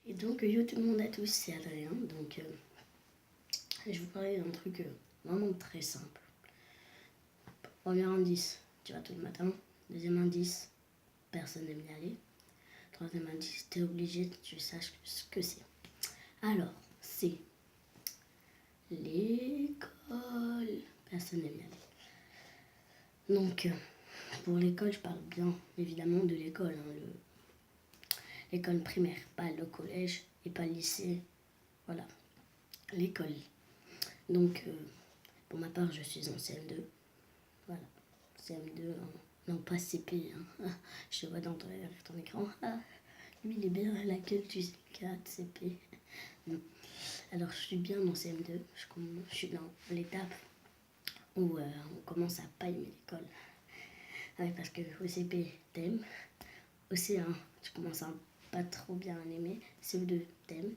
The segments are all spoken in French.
Et donc, yo tout le monde à tous, c'est Adrien. Donc, je vais vous parler d'un truc vraiment très simple. Premier indice, tu vas tout le matin. Deuxième indice, personne n'aime y aller. Troisième indice, t'es obligé que tu saches ce que c'est. Alors, c'est l'école. Personne n'aime y aller. Donc, pour l'école, je parle bien évidemment de l'école. L'école primaire, pas le collège et pas le lycée. Voilà, l'école. Donc, pour ma part, je suis en CM2. Voilà, CM2, hein. Non, pas CP. Hein. Je te vois dans ton écran. Ah, lui, il est bien à la gueule du 4 CP. Non. Alors, je suis bien en CM2. Je suis dans l'étape où on commence à pas aimer l'école. Ouais, parce que au CP, t'aimes. Au C1, tu commences à pas trop bien l'aimer. CE2, t'aimes.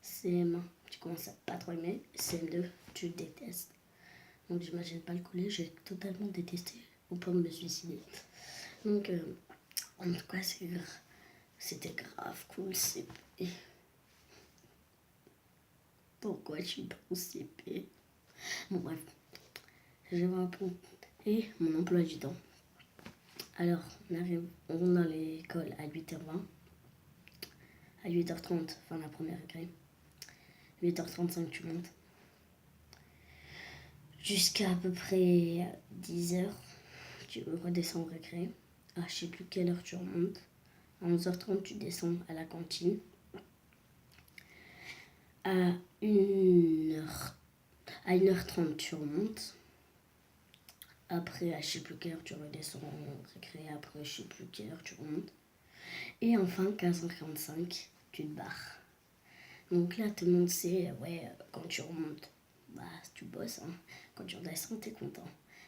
CM1, tu commences à pas trop aimer. CM2, tu détestes. Donc j'imagine pas le collège, j'ai totalement détesté au point de me suicider. Donc en tout cas c'était grave cool CP. Pourquoi je suis pas au CP? Bon bref, je vais répondre. Et mon emploi du temps. Alors on rentre dans l'école à 8h20. À 8h30, fin la première récré. 8h35 tu montes. Jusqu'à à peu près 10h, tu redescends au récré. À je sais plus quelle heure tu remontes. À 11h30, tu descends à la cantine. À 1h30, tu remontes. Après, à je sais plus quelle heure, tu redescends au récré. Après, je sais plus quelle heure, tu remontes. Et enfin, 15h45, tu te barres. Donc là, tout le monde sait, ouais, quand tu remontes, bah, tu bosses. Hein. Quand tu redescends, t'es content.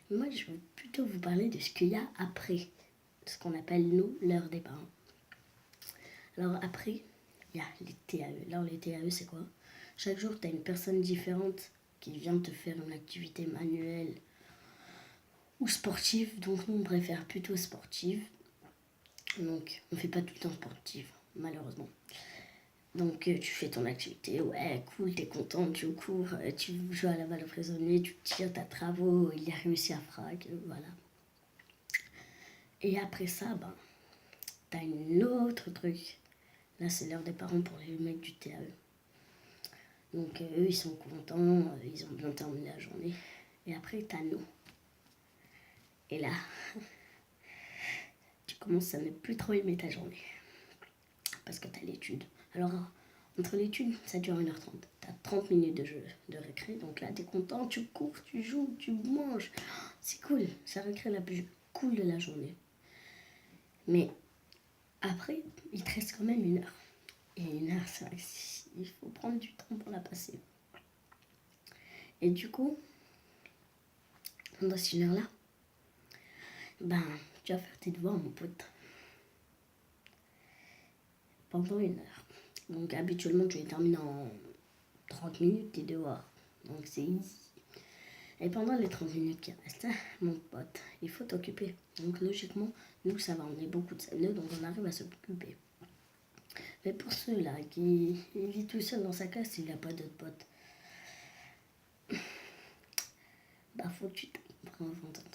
Mais moi, je veux plutôt vous parler de ce qu'il y a après. Ce qu'on appelle, nous, l'heure des parents. Alors après, il y a les TAE. Alors les TAE, c'est quoi? Chaque jour, tu as une personne différente qui vient te faire une activité manuelle ou sportive. Donc nous, on préfère plutôt sportive. Donc on ne fait pas tout le temps sportive, malheureusement. Donc tu fais ton activité, ouais, cool, t'es content, tu cours, tu joues à la balle au prisonnier, tu tires ta travaux, il a réussi à frac, voilà. Et après ça, ben, t'as une autre truc. Là, c'est l'heure des parents pour les mecs du TAE. Donc eux, ils sont contents, ils ont bien terminé la journée. Et après, t'as nous. Et là, tu commences à ne plus trop aimer ta journée. Parce que t'as l'étude. Alors, entre l'étude, ça dure 1h30. T'as 30 minutes de jeu, de récré. Donc là, t'es content, tu cours, tu joues, tu manges. C'est cool. C'est la récré la plus cool de la journée. Mais après, il te reste quand même 1 heure. Et 1 heure, c'est vrai qu'il faut prendre du temps pour la passer. Et du coup, pendant cette 1 heure-là, ben, tu vas faire tes devoirs, mon pote. Pendant 1 heure. Donc, habituellement, tu les termines en 30 minutes, tes devoirs. Donc, c'est easy. Et pendant les 30 minutes qui restent, mon pote, il faut t'occuper. Donc, logiquement, nous, ça va, on est beaucoup de CM2, donc on arrive à s'occuper. Mais pour ceux-là qui vit tout seul dans sa classe, il n'a pas d'autres potes, bah, faut que tu t'en un truc.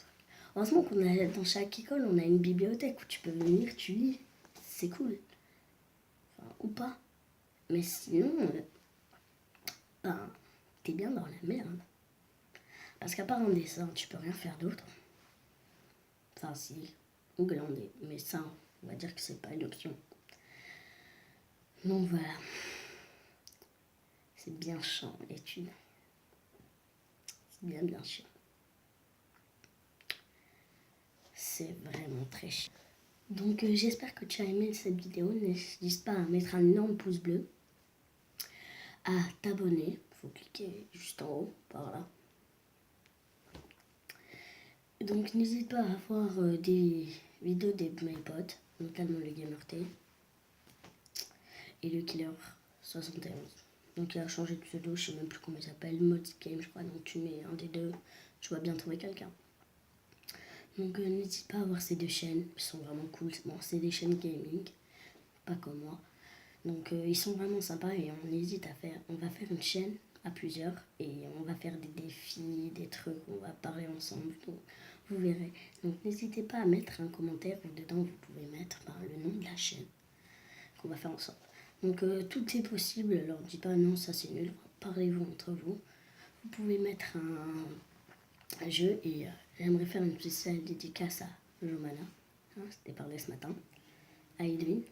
Heureusement qu'on a, dans chaque école, on a une bibliothèque où tu peux venir, tu lis. C'est cool. Enfin, ou pas. Mais sinon, ben, t'es bien dans la merde. Parce qu'à part un dessin, tu peux rien faire d'autre. Enfin, si, ou glander. Mais ça, on va dire que c'est pas une option. Donc voilà. C'est bien chiant, l'étude. C'est bien chiant. C'est vraiment très chiant. Donc j'espère que tu as aimé cette vidéo. N'hésite pas à mettre un énorme pouce bleu. À t'abonner. Faut cliquer juste en haut, par là. Donc n'hésite pas à voir des vidéos de mes potes, notamment le GamerT et le Killer71. Donc il a changé de pseudo, je sais même plus comment il s'appelle, Mod Game je crois, donc tu mets un des deux, tu vas bien trouver quelqu'un. Donc n'hésite pas à voir ces deux chaînes, elles sont vraiment cool. Bon, c'est des chaînes gaming, pas comme moi. Donc ils sont vraiment sympas et on va faire une chaîne à plusieurs et on va faire des défis, des trucs, on va parler ensemble, donc, vous verrez. Donc n'hésitez pas à mettre un commentaire ou dedans vous pouvez mettre le nom de la chaîne qu'on va faire ensemble. Donc tout est possible, alors dis pas non ça c'est nul, parlez-vous entre vous. Vous pouvez mettre un jeu et j'aimerais faire une spéciale dédicace à Jomana, c'était parlé ce matin, à Edwin,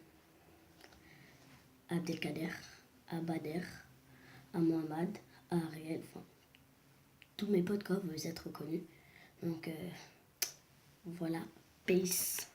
à Abdelkader, à Bader, à Mohamed, à Ariel, enfin, tous mes potes quoi, vous êtes reconnus. Donc voilà, peace.